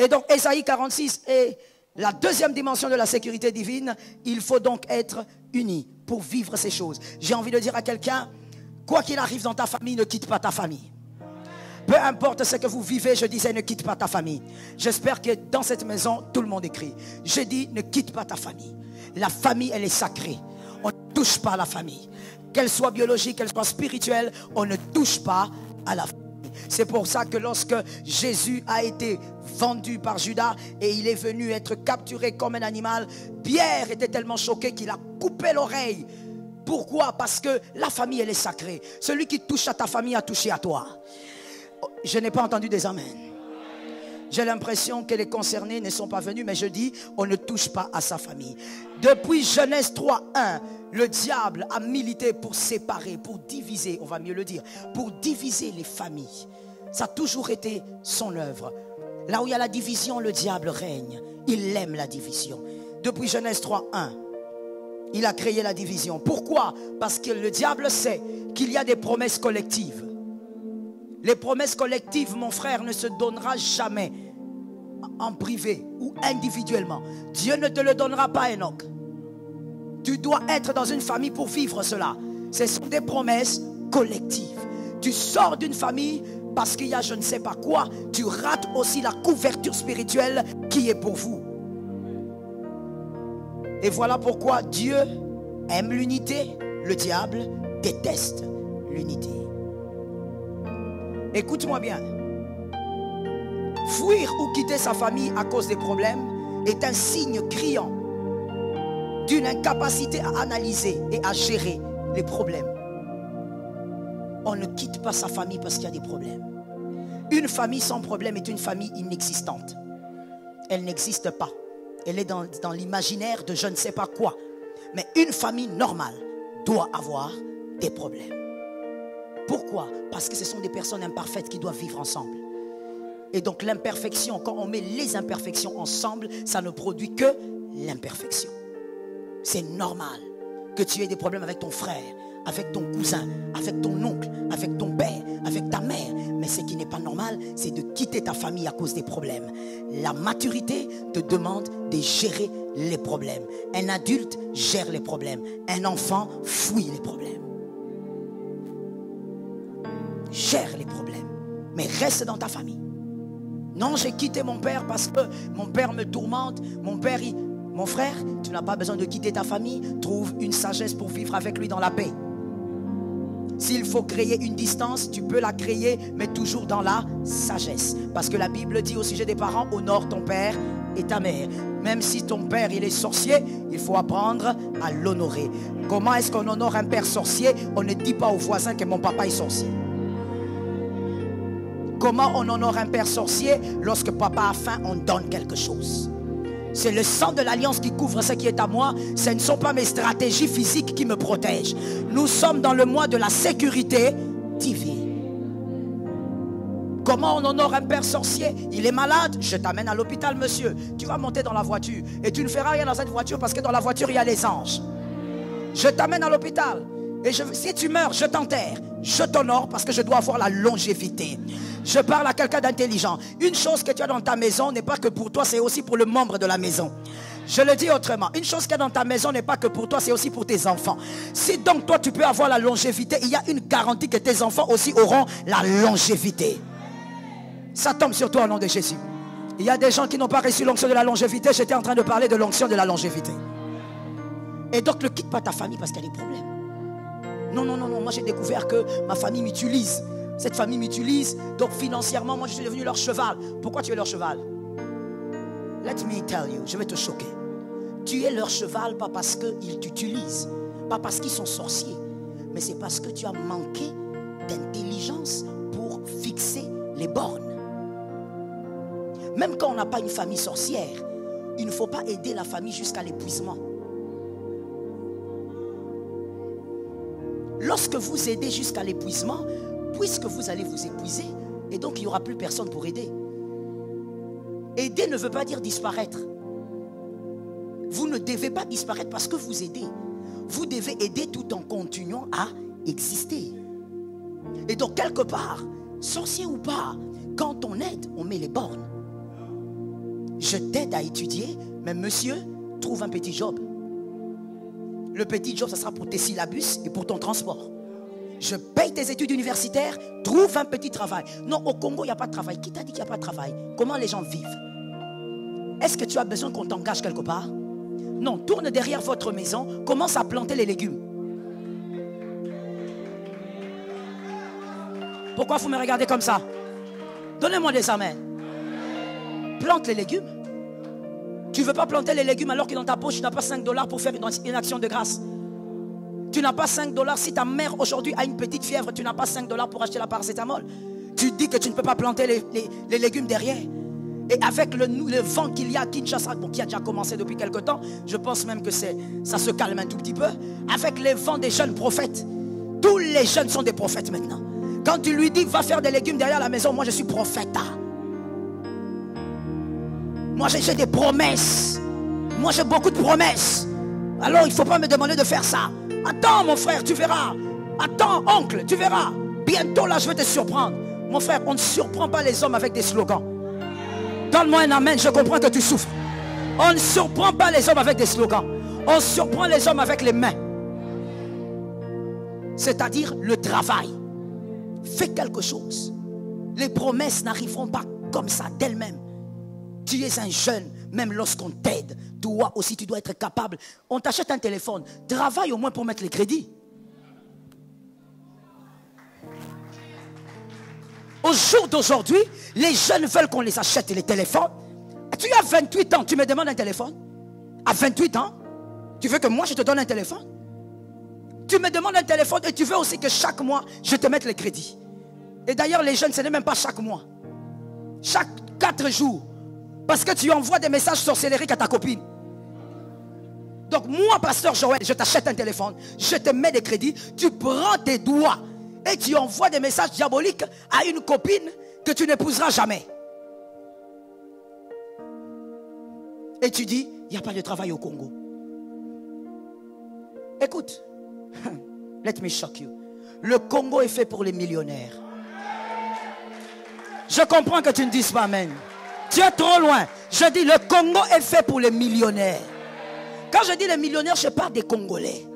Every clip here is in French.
Et donc, Ésaïe 46 est la deuxième dimension de la sécurité divine. Il faut donc être unis pour vivre ces choses. J'ai envie de dire à quelqu'un, quoi qu'il arrive dans ta famille, ne quitte pas ta famille. Peu importe ce que vous vivez, je disais, ne quitte pas ta famille. J'espère que dans cette maison, tout le monde écrit. Je dis, ne quitte pas ta famille. La famille, elle est sacrée. On ne touche pas à la famille. Qu'elle soit biologique, qu'elle soit spirituelle, on ne touche pas à la famille. C'est pour ça que lorsque Jésus a été vendu par Judas et il est venu être capturé comme un animal, Pierre était tellement choqué qu'il a coupé l'oreille. Pourquoi? Parce que la famille, elle est sacrée. Celui qui touche à ta famille a touché à toi. Je n'ai pas entendu des amens. J'ai l'impression que les concernés ne sont pas venus, mais je dis, on ne touche pas à sa famille. Depuis Genèse 3:1, le diable a milité pour séparer, pour diviser, on va mieux le dire, pour diviser les familles. Ça a toujours été son œuvre. Là où il y a la division, le diable règne. Il aime la division. Depuis Genèse 3:1, il a créé la division. Pourquoi? Parce que le diable sait qu'il y a des promesses collectives. Les promesses collectives, mon frère, ne se donnera jamais en privé ou individuellement. Dieu ne te le donnera pas, Enoch. Tu dois être dans une famille pour vivre cela. Ce sont des promesses collectives. Tu sors d'une famille parce qu'il y a je ne sais pas quoi. Tu rates aussi la couverture spirituelle qui est pour vous. Et voilà pourquoi Dieu aime l'unité. Le diable déteste l'unité. Écoute-moi bien. Fuir ou quitter sa famille à cause des problèmes est un signe criant d'une incapacité à analyser et à gérer les problèmes. On ne quitte pas sa famille parce qu'il y a des problèmes. Une famille sans problème est une famille inexistante. Elle n'existe pas. Elle est dans l'imaginaire de je ne sais pas quoi. Mais une famille normale doit avoir des problèmes. Pourquoi? Parce que ce sont des personnes imparfaites qui doivent vivre ensemble. Et donc l'imperfection, quand on met les imperfections ensemble, ça ne produit que l'imperfection. C'est normal que tu aies des problèmes avec ton frère, avec ton cousin, avec ton oncle, avec ton père, avec ta mère. Mais ce qui n'est pas normal, c'est de quitter ta famille à cause des problèmes. La maturité te demande de gérer les problèmes. Un adulte gère les problèmes. Un enfant fuit les problèmes. Gère les problèmes, mais reste dans ta famille. Non, j'ai quitté mon père parce que mon père me tourmente. Mon frère, tu n'as pas besoin de quitter ta famille. Trouve une sagesse pour vivre avec lui dans la paix. S'il faut créer une distance, tu peux la créer, mais toujours dans la sagesse. Parce que la Bible dit au sujet des parents, honore ton père et ta mère. Même si ton père il est sorcier, il faut apprendre à l'honorer. Comment est-ce qu'on honore un père sorcier? On ne dit pas aux voisins que mon papa est sorcier. Comment on honore un père sorcier? Lorsque papa a faim, on donne quelque chose. C'est le sang de l'alliance qui couvre ce qui est à moi. Ce ne sont pas mes stratégies physiques qui me protègent. Nous sommes dans le mois de la sécurité divine. Comment on honore un père sorcier? Il est malade, je t'amène à l'hôpital, monsieur. Tu vas monter dans la voiture et tu ne feras rien dans cette voiture parce que dans la voiture il y a les anges. Je t'amène à l'hôpital et si tu meurs, je t'enterre. Je t'honore parce que je dois avoir la longévité. Je parle à quelqu'un d'intelligent. Une chose que tu as dans ta maison n'est pas que pour toi, c'est aussi pour le membre de la maison. Je le dis autrement. Une chose qu'il y a dans ta maison n'est pas que pour toi, c'est aussi pour tes enfants. Si donc toi tu peux avoir la longévité, il y a une garantie que tes enfants aussi auront la longévité. Ça tombe sur toi au nom de Jésus. Il y a des gens qui n'ont pas reçu l'onction de la longévité. J'étais en train de parler de l'onction de la longévité. Et donc ne quitte pas ta famille parce qu'il y a des problèmes. Non, non, non, non. Moi j'ai découvert que ma famille m'utilise. Cette famille m'utilise. Donc financièrement, moi je suis devenu leur cheval. Pourquoi tu es leur cheval? Let me tell you, je vais te choquer. Tu es leur cheval pas parce qu'ils t'utilisent, pas parce qu'ils sont sorciers, mais c'est parce que tu as manqué d'intelligence pour fixer les bornes. Même quand on n'a pas une famille sorcière, il ne faut pas aider la famille jusqu'à l'épuisement. Lorsque vous aidez jusqu'à l'épuisement, puisque vous allez vous épuiser, et donc il n'y aura plus personne pour aider. Aider ne veut pas dire disparaître. Vous ne devez pas disparaître parce que vous aidez. Vous devez aider tout en continuant à exister. Et donc quelque part, sorcier ou pas, quand on aide, on met les bornes. je t'aide à étudier, mais monsieur, trouve un petit job. Le petit job, ça sera pour tes syllabus et pour ton transport. Je paye tes études universitaires, trouve un petit travail. Non, au Congo, il n'y a pas de travail. Qui t'a dit qu'il n'y a pas de travail? Comment les gens vivent? Est-ce que tu as besoin qu'on t'engage quelque part? Non, tourne derrière votre maison, commence à planter les légumes. Pourquoi vous me regardez comme ça? Donnez-moi des amens. Plante les légumes. Tu ne veux pas planter les légumes alors que dans ta poche, tu n'as pas 5 $ pour faire une action de grâce. Tu n'as pas 5 $. Si ta mère aujourd'hui a une petite fièvre, tu n'as pas 5 $ pour acheter la paracétamol. Tu dis que tu ne peux pas planter les légumes derrière. Et avec le vent qu'il y a à Kinshasa, bon, qui a déjà commencé depuis quelque temps, je pense même que ça se calme un tout petit peu. Avec les vents des jeunes prophètes, tous les jeunes sont des prophètes maintenant. Quand tu lui dis va faire des légumes derrière la maison, moi je suis prophète. Moi j'ai des promesses. Moi j'ai beaucoup de promesses. Alors il ne faut pas me demander de faire ça. Attends mon frère, tu verras. Attends oncle, tu verras. Bientôt là je vais te surprendre. Mon frère, on ne surprend pas les hommes avec des slogans. Donne-moi un amen, je comprends que tu souffres. On ne surprend pas les hommes avec des slogans. On surprend les hommes avec les mains. C'est-à-dire le travail. Fais quelque chose. Les promesses n'arriveront pas comme ça d'elles-mêmes. Tu es un jeune, même lorsqu'on t'aide, toi aussi tu dois être capable. On t'achète un téléphone, travaille au moins pour mettre les crédits. Au jour d'aujourd'hui, les jeunes veulent qu'on les achète les téléphones. Tu as 28 ans, tu me demandes un téléphone. À 28 ans, tu veux que moi je te donne un téléphone? Tu me demandes un téléphone et tu veux aussi que chaque mois je te mette les crédits. Et d'ailleurs les jeunes, ce n'est même pas chaque mois. Chaque 4 jours. Parce que tu envoies des messages sorcellériques à ta copine. Donc moi, pasteur Joël, je t'achète un téléphone, je te mets des crédits, tu prends tes doigts et tu envoies des messages diaboliques à une copine que tu n'épouseras jamais. Et tu dis, il n'y a pas de travail au Congo. Écoute, let me shock you. Le Congo est fait pour les millionnaires. Je comprends que tu ne dises pas amen. Tu es trop loin. Je dis, le Congo est fait pour les millionnaires. Quand je dis les millionnaires, je parle des Congolais.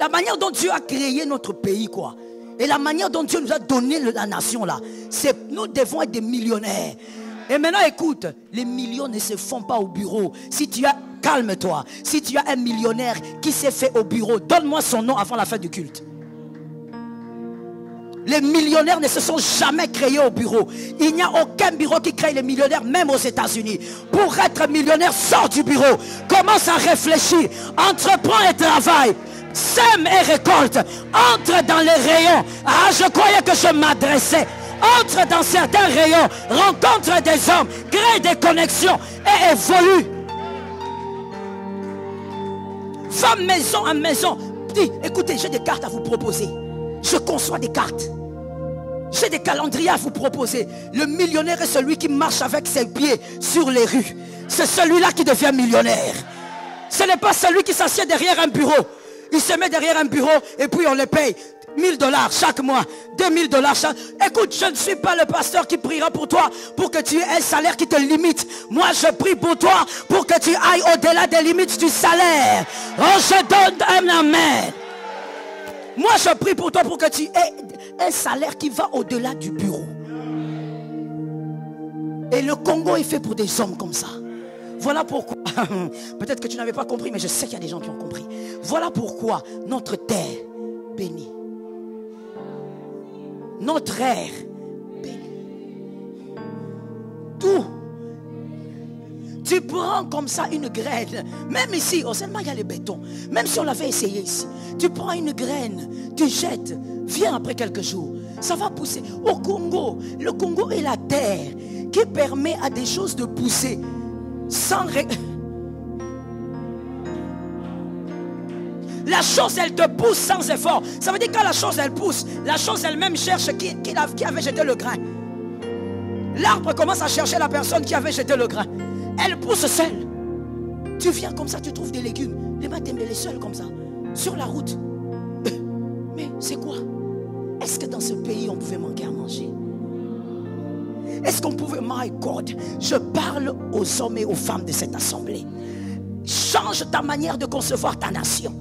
La manière dont Dieu a créé notre pays, quoi. Et la manière dont Dieu nous a donné la nation, là. C'est nous devons être des millionnaires. Et maintenant, écoute, les millions ne se font pas au bureau. Si tu as, calme-toi. Si tu as un millionnaire qui s'est fait au bureau, donne-moi son nom avant la fin du culte. Les millionnaires ne se sont jamais créés au bureau. Il n'y a aucun bureau qui crée les millionnaires, même aux États-Unis. Pour être millionnaire, sors du bureau. Commence à réfléchir. Entreprends et travaille. Sème et récolte. Entre dans les rayons. Ah, je croyais que je m'adressais. Entre dans certains rayons. Rencontre des hommes. Crée des connexions. Et évolue. Va maison en maison. Dis, écoutez, j'ai des cartes à vous proposer. Je conçois des cartes. J'ai des calendriers à vous proposer. Le millionnaire est celui qui marche avec ses pieds sur les rues. C'est celui-là qui devient millionnaire. Ce n'est pas celui qui s'assied derrière un bureau. Il se met derrière un bureau et puis on le paye 1 000 $ chaque mois, 2 000 $ chaque... Écoute, je ne suis pas le pasteur qui priera pour toi pour que tu aies un salaire qui te limite. Moi, je prie pour toi pour que tu ailles au-delà des limites du salaire. Oh, je donne un amen. Moi, je prie pour toi pour que tu aies un salaire qui va au-delà du bureau. Et le Congo est fait pour des hommes comme ça. Voilà pourquoi, peut-être que tu n'avais pas compris, mais je sais qu'il y a des gens qui ont compris. Voilà pourquoi notre terre bénie. Notre air bénie. Tout. Tu prends comme ça une graine. Même ici, au Sénégal, il y a le béton. Même si on l'avait essayé ici. Tu prends une graine, tu jettes. Viens après quelques jours. Ça va pousser. Au Congo, le Congo est la terre qui permet à des choses de pousser. Sans... La chose, elle te pousse sans effort. Ça veut dire que quand la chose, elle pousse, la chose elle-même cherche qui avait jeté le grain. L'arbre commence à chercher la personne qui avait jeté le grain. Elle pousse seule. Tu viens comme ça, tu trouves des légumes. Les matins, les seuls comme ça. Sur la route. Mais c'est quoi? Est-ce que dans ce pays, on pouvait manquer à manger? Est-ce qu'on pouvait, my God, je parle aux hommes et aux femmes de cette assemblée. Change ta manière de concevoir ta nation.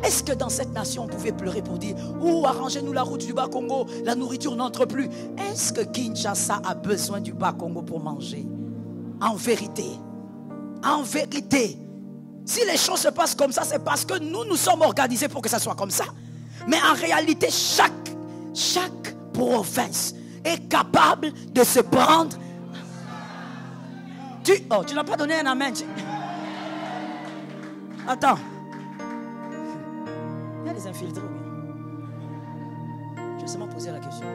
Est-ce que dans cette nation on pouvait pleurer pour dire arrangez-nous la route du Bas-Congo, la nourriture n'entre plus? Est-ce que Kinshasa a besoin du Bas-Congo pour manger? En vérité, si les choses se passent comme ça, c'est parce que nous sommes organisés pour que ça soit comme ça. Mais en réalité, chaque province est capable de se prendre. Tu n'as pas donné un amen. Attends. Il y a des infiltrés ou bien? Je vais seulement poser la question.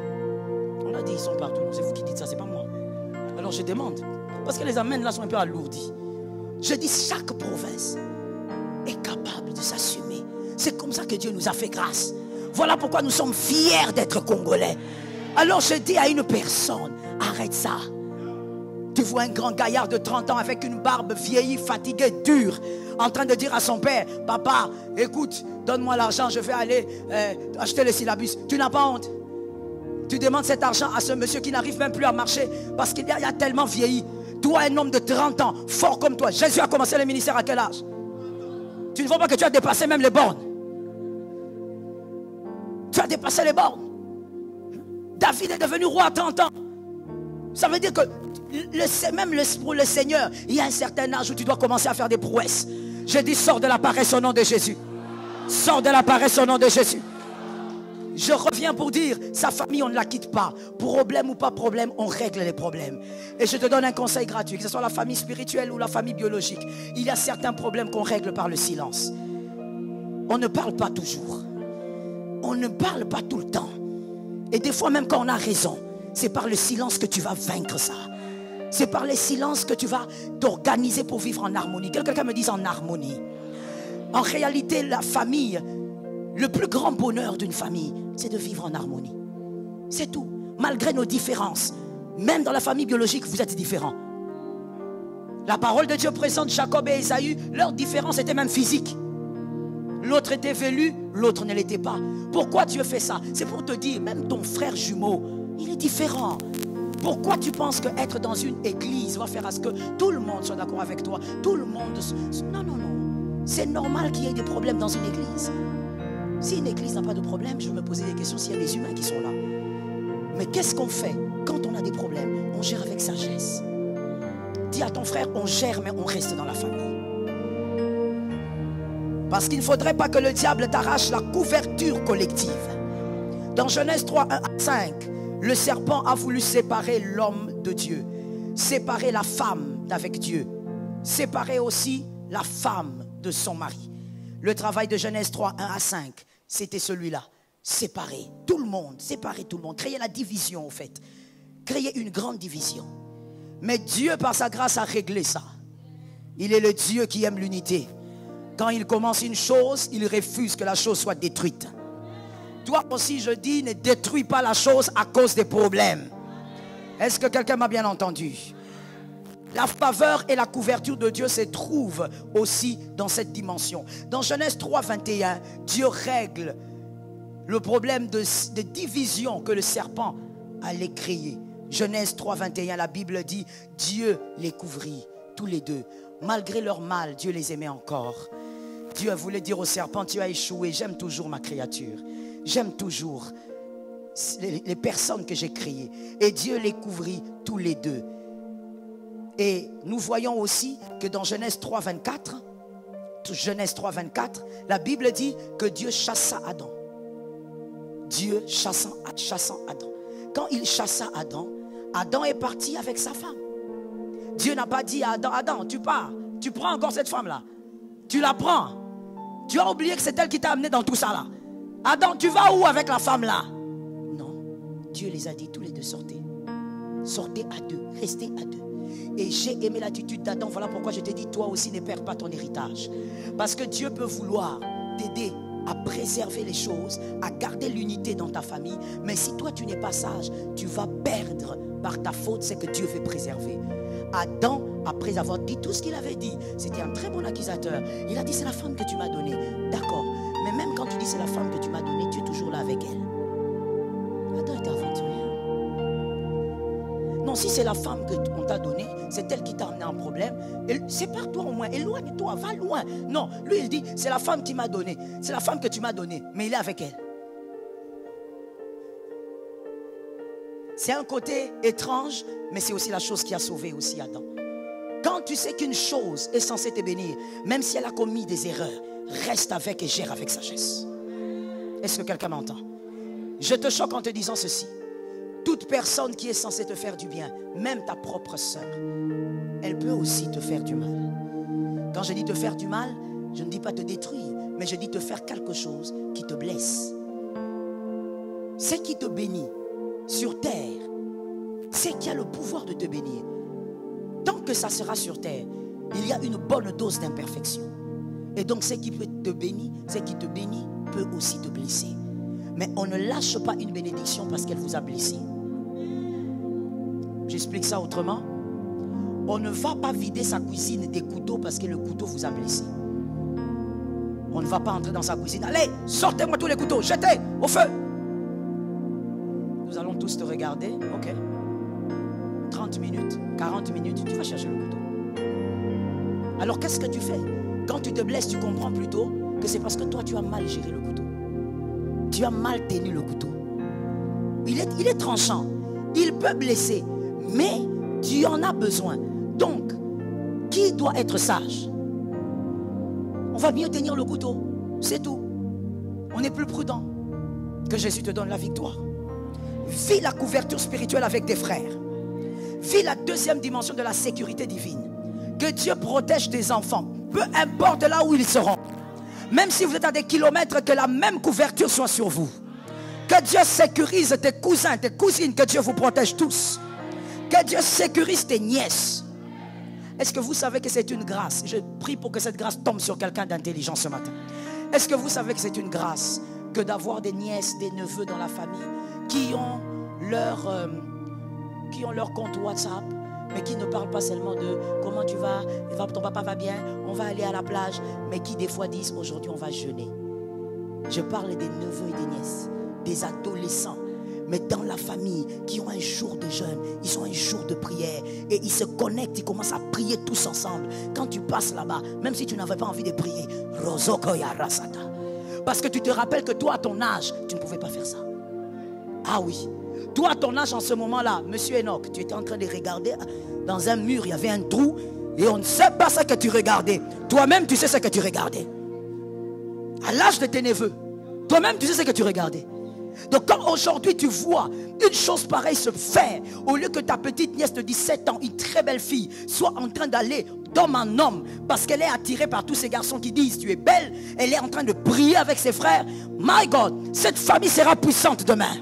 On a dit ils sont partout. C'est vous qui dites ça, c'est pas moi. Alors je demande. Parce que les amens là sont un peu alourdis. Je dis chaque province est capable de s'assumer. C'est comme ça que Dieu nous a fait grâce. Voilà pourquoi nous sommes fiers d'être Congolais. Alors je dis à une personne, arrête ça. Tu vois un grand gaillard de 30 ans avec une barbe vieillie, fatiguée, dure, en train de dire à son père, papa, écoute, donne-moi l'argent, je vais aller acheter le syllabus. Tu n'as pas honte? Tu demandes cet argent à ce monsieur qui n'arrive même plus à marcher parce qu'il a tellement vieilli. Toi, un homme de 30 ans, fort comme toi, Jésus a commencé le ministère à quel âge? Tu ne vois pas que tu as dépassé même les bornes? Tu as dépassé les bornes. David est devenu roi à 30 ans. Ça veut dire que pour le Seigneur, il y a un certain âge où tu dois commencer à faire des prouesses. Je dis, sors de la paresse au nom de Jésus. Sors de la paresse au nom de Jésus. Je reviens pour dire, sa famille, on ne la quitte pas. Problème ou pas problème, on règle les problèmes. Et je te donne un conseil gratuit, que ce soit la famille spirituelle ou la famille biologique. Il y a certains problèmes qu'on règle par le silence. On ne parle pas toujours. On ne parle pas tout le temps. Et des fois, même quand on a raison, c'est par le silence que tu vas vaincre ça. C'est par les silences que tu vas t'organiser pour vivre en harmonie. Quelqu'un me dise en harmonie. En réalité, la famille, le plus grand bonheur d'une famille, c'est de vivre en harmonie. C'est tout. Malgré nos différences, même dans la famille biologique, vous êtes différents. La parole de Dieu présente Jacob et Ésaü, leur différence était même physique. L'autre était velu, l'autre ne l'était pas. Pourquoi Dieu fait ça? C'est pour te dire, même ton frère jumeau, il est différent. Pourquoi tu penses qu'être dans une église va faire à ce que tout le monde soit d'accord avec toi? Tout le monde... Non. C'est normal qu'il y ait des problèmes dans une église. Si une église n'a pas de problème, je vais me poser des questions s'il y a des humains qui sont là. Mais qu'est-ce qu'on fait quand on a des problèmes? On gère avec sagesse. Dis à ton frère, on gère mais on reste dans la famille. Parce qu'il ne faudrait pas que le diable t'arrache la couverture collective. Dans Genèse 3, 1 à 5, le serpent a voulu séparer l'homme de Dieu. Séparer la femme d'avec Dieu. Séparer aussi la femme de son mari. Le travail de Genèse 3, 1 à 5, c'était celui-là. Séparer tout le monde, séparer tout le monde. Créer la division, au fait. Créer une grande division. Mais Dieu, par sa grâce, a réglé ça. Il est le Dieu qui aime l'unité. Quand il commence une chose, il refuse que la chose soit détruite. Toi aussi, je dis, ne détruis pas la chose à cause des problèmes. Est-ce que quelqu'un m'a bien entendu? La faveur et la couverture de Dieu se trouvent aussi dans cette dimension. Dans Genèse 3, 21, Dieu règle le problème de division que le serpent allait créer. Genèse 3, 21, la Bible dit, Dieu les couvrit, tous les deux. Malgré leur mal, Dieu les aimait encore. Dieu voulait dire au serpent, tu as échoué, j'aime toujours ma créature. J'aime toujours les personnes que j'ai créées. Et Dieu les couvrit tous les deux. Et nous voyons aussi que dans Genèse 3, 24, la Bible dit que Dieu chassa Adam. Dieu chassant Adam. Quand il chassa Adam, Adam est parti avec sa femme. Dieu n'a pas dit à Adam, Adam, tu pars, tu prends encore cette femme-là. Tu la prends. Tu as oublié que c'est elle qui t'a amené dans tout ça là. Adam, tu vas où avec la femme là? Non. Dieu les a dit, tous les deux sortez. Sortez à deux, restez à deux. Et j'ai aimé l'attitude d'Adam. Voilà pourquoi je t'ai dit, toi aussi ne perds pas ton héritage. Parce que Dieu peut vouloir t'aider à préserver les choses, à garder l'unité dans ta famille. Mais si toi tu n'es pas sage, tu vas perdre par ta faute ce que Dieu veut préserver. Adam, après avoir dit tout ce qu'il avait dit, c'était un très bon accusateur. Il a dit, c'est la femme que tu m'as donnée. D'accord. Mais même quand tu dis c'est la femme que tu m'as donnée, tu es toujours là avec elle. Adam était aventurier. Bon, si c'est la femme qu'on t'a donnée, c'est elle qui t'a amené un problème, sépare-toi au moins, éloigne-toi, va loin. Non, lui il dit, c'est la femme qui m'a donné, c'est la femme que tu m'as donnée, mais il est avec elle. C'est un côté étrange, mais c'est aussi la chose qui a sauvé aussi Adam. Quand tu sais qu'une chose est censée te bénir, même si elle a commis des erreurs, reste avec et gère avec sagesse. Est-ce que quelqu'un m'entend? Je te choque en te disant ceci. Toute personne qui est censée te faire du bien, même ta propre sœur, elle peut aussi te faire du mal. Quand je dis te faire du mal, je ne dis pas te détruire, mais je dis te faire quelque chose qui te blesse. C'est qui te bénit sur terre, c'est qui a le pouvoir de te bénir. Tant que ça sera sur terre, il y a une bonne dose d'imperfection. Et donc ce qui peut te bénir, ce qui te bénit peut aussi te blesser. Mais on ne lâche pas une bénédiction parce qu'elle vous a blessé. J'explique ça autrement. On ne va pas vider sa cuisine des couteaux parce que le couteau vous a blessé. On ne va pas entrer dans sa cuisine. Allez, sortez-moi tous les couteaux, jetez au feu. Nous allons tous te regarder, ok. 30 minutes, 40 minutes, tu vas chercher le couteau. Alors qu'est-ce que tu fais? Quand tu te blesses, tu comprends plutôt que c'est parce que toi tu as mal géré le couteau. Tu as mal tenu le couteau. Il est tranchant. Il peut blesser, mais tu en as besoin. Donc, qui doit être sage? On va mieux tenir le couteau, c'est tout. On est plus prudent. Que Jésus te donne la victoire. Vis la couverture spirituelle avec tes frères. Vis la deuxième dimension de la sécurité divine. Que Dieu protège tes enfants, peu importe là où ils seront. Même si vous êtes à des kilomètres, que la même couverture soit sur vous. Que Dieu sécurise tes cousins, tes cousines, que Dieu vous protège tous. Que Dieu sécurise tes nièces. Est-ce que vous savez que c'est une grâce? Je prie pour que cette grâce tombe sur quelqu'un d'intelligent ce matin. Est-ce que vous savez que c'est une grâce que d'avoir des nièces, des neveux dans la famille qui ont leur compte WhatsApp, mais qui ne parlent pas seulement de comment tu vas, ton papa va bien, on va aller à la plage, mais qui des fois disent aujourd'hui on va jeûner. Je parle des neveux et des nièces, des adolescents, mais dans la famille, qui ont un jour de jeûne, ils ont un jour de prière, et ils se connectent, ils commencent à prier tous ensemble. Quand tu passes là-bas, même si tu n'avais pas envie de prier, parce que tu te rappelles que toi à ton âge, tu ne pouvais pas faire ça. Ah oui. Toi, à ton âge, en ce moment-là, monsieur Enoch, tu étais en train de regarder dans un mur, il y avait un trou, et on ne sait pas ce que tu regardais. Toi-même, tu sais ce que tu regardais. À l'âge de tes neveux, toi-même, tu sais ce que tu regardais. Donc, quand aujourd'hui tu vois une chose pareille se faire, au lieu que ta petite nièce de 17 ans, une très belle fille, soit en train d'aller d'homme en homme, parce qu'elle est attirée par tous ces garçons qui disent tu es belle, elle est en train de prier avec ses frères. My God, cette famille sera puissante demain.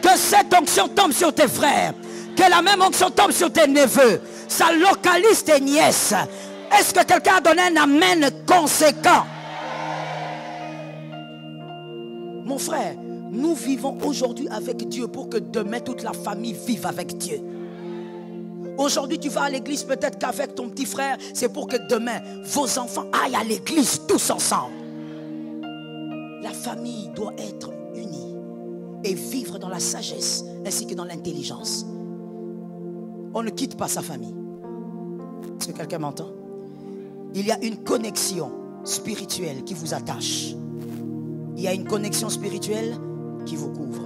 Que cette onction tombe sur tes frères. Que la même onction tombe sur tes neveux. Ça localise tes nièces. Est-ce que quelqu'un a donné un amen conséquent? Mon frère, nous vivons aujourd'hui avec Dieu pour que demain toute la famille vive avec Dieu. Aujourd'hui tu vas à l'église peut-être qu'avec ton petit frère, c'est pour que demain vos enfants aillent à l'église tous ensemble. La famille doit être unie et vivre dans la sagesse ainsi que dans l'intelligence. On ne quitte pas sa famille. Est-ce que quelqu'un m'entend? Il y a une connexion spirituelle qui vous attache. Il y a une connexion spirituelle qui vous couvre.